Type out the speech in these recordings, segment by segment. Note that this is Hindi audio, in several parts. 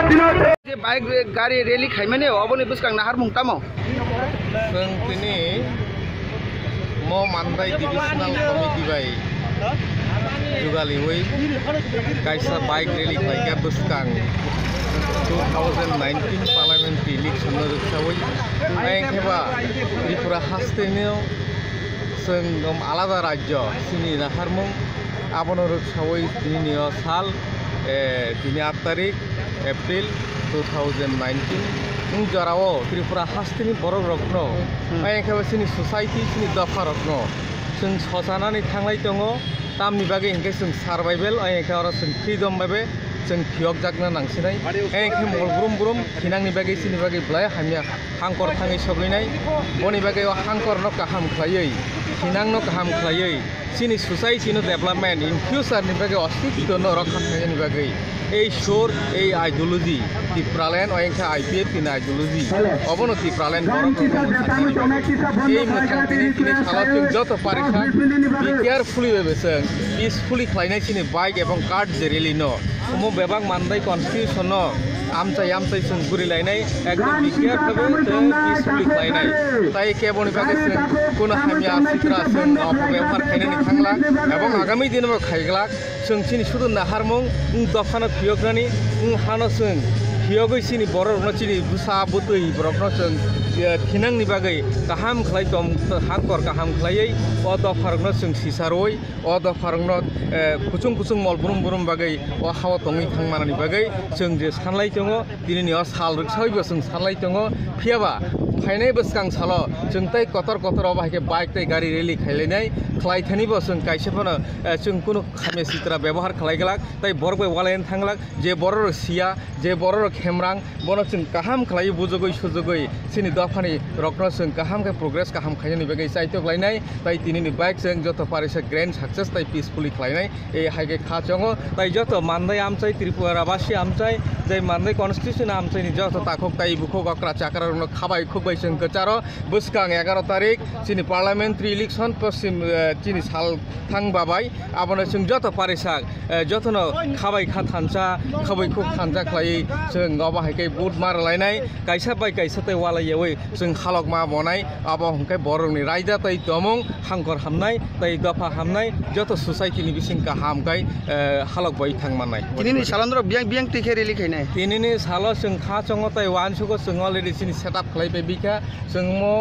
बाइक गाड़ी रेली खाइमाने अबनि बुसकां नाहार मुंतामो जों दिनै मो मानबाय डिविजनल कमिटि बाय जुगालिवै कायसा बाइक रेली खाइगा बुसकां 2019 पार्लियामेंट्री इलेक्शन रक्षावै आइखेबा त्रिपुरा हास्टेनियाव जों दम आलादा राज्य सिनि नाहारमुं आबनो रक्षावै दिनै साल दिनै 8 तारिख एप्रिल 2019 जराओ त्रिपुरा हास्टेनि बरक रत्न आइखेबा सिनि सोसाइटी सिनि दफा रत्न जों सजानानै थांनाय दङ तामनि बागै इंके जों सार्भाइवेल आइखेबा जों फ्रीडम बाबे जों थियक जागना नांसिनाय एखे मलब्रुम ब्रुम खिनांनि बागै सिनि बागै ब्लाय हामिया हांकर थाङै सगैनाय बनि बागै हांकर न गाहाम खायै खिनां न गाहाम खायै सिनि सोसाइटी नो डेभलपमेंट इन फ्यूचर नि बागै अस्तित्व न रखा थाङैनि बागै এই সোর এই আইডিওলজি ত্রিপুরাল্যান্ড ওইংখা আইপিএফ তিন আইডিওলজি অবনো ত্রিপুরাল্যান্ড এই মোথাंथिनि सालाव যত পারিখা কেয়ারফুলি বেবেসং পিসফুলি খাইनायसिनि बाइक एवं कार्ड जेरेलि न मो बेबां मानदाय कन्स्टिट्यूशन आमचाय जों गुरिलायनाय एकदम केयारफुल पिसफुली खाइनाय ताई केबनि बागै जों कोनो हामिया सित्रा जों व्यवहार खाइनायनि थांला एवं आगामी दिनाव खाइग्ला जों सिनि सुदु नाहारमुं दफानो फियगनानि हानो जों फियगै सिनि बर' रनचिनि बुसा बुतै बरकनो जों खिनांनि बागै गाहाम खालाय दम हांकर गाहाम खालायै अ दफारनो जों सिसारय अ दफारनो कुचुं कुचुं मलब्रुम ब्रुम बागै अ हावा तङै थांमानानि बागै जों जे सानलाय दङ दिनैनि साल रक्षायबो जों सानलाय दङ फियाबा फाइनाय बसकां सालो जों ताय कतर कतर बाहायके बाइक ताय गाड़ी रेली खाइलायनाय खालायथानिबो जों कायसेफोनो जों कुनु खामे सित्रा व्यवहार खालायगला ताय बरबे वालायन थांलाक जे बर' सिया जे बर' खेमरां बनो जों गाहाम खालाय बुजगै सुजगै सिनि दफानि रकनो जों गाहाम के प्रोग्रेस गाहाम खायनि बागै साइतो लायनाय ताय दिनैनि बाइक जों जत पारिसे ग्रैंड सक्सेस ताय पीसफुली खालायनाय ए हायके खाचंगो ताय जत मानदाय आमचाय त्रिपुराबासी आमचाय जे मानदाय कन्स्टिट्यूशन आमचायनि जत ताखक ताय बुखो गक्रा चाकरारनो खाबाय खुबाय जों कचारो बुसकां 11 तारिख सिनि पार्लियामेंट्री इलेक्शन पश्चिम चिनि साल थांबाबाय आबनो जों जत पारिसाक जतनो खाबाय खा थानसा खाबाय खु थानजा खाय जों गावबाहायके बुट मारलायनाय कायसा बाय कायसा ताय वालायवै जों खालक मा बनाय आबो हंके बरनि रायदा ताय दमं हांकर हामनाय ताय दफा हामनाय जत सोसाइटीनि बिसिं का हामगाय हालक बाय थांमानाय दिनैनि सालान्द्र बियां बियां टिके रेली खाइनाय दिनैनि सालो जों खा चंगो ताय वानसुगो जों अलरेडी सिनि सेटआप खालायबाय बिखा जों मो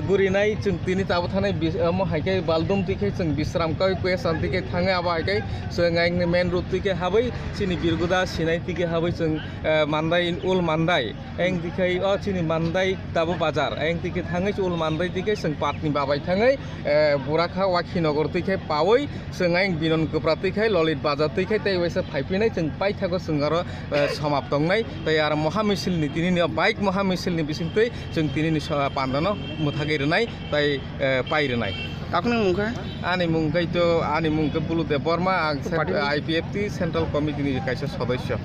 गुरिनाय जों दिनै ताबो थानाय मो हायके बालदुम टिके जों बिश्रामकै क्वेस अन्तिके थाङो आबो हायके जों आइनि मेन रूट टिके हाबै सिनि बिरगुदा सिनाय टिके हाबै जों मानदाय उल मानदाय एं टिके अ सिनि मानदाय ताबो बाजार एं टिके थाङै उल मानदाय टिके जों पाटनि बाबाय थाङै बुराखा वाखिनगर टिके पावै जों आइं बिनन गोप्रा टिके ललित बाजार टिके ताय वैसे फाइपिनाय जों पाइथागो जों आरो समाप्त दंनाय ताय आरो महामिसिलनि दिनैनि बाइक महामिसिलनि बिसिंतै जों दिनैनि पान्दानो मुथागिरनाय ताय पाइरनाय आपनि मुंखा आनि मुंखै बुलुदेव बर्मा आं आईपीएफटी सेंट्रल कमिटिनि कायसा सदस्य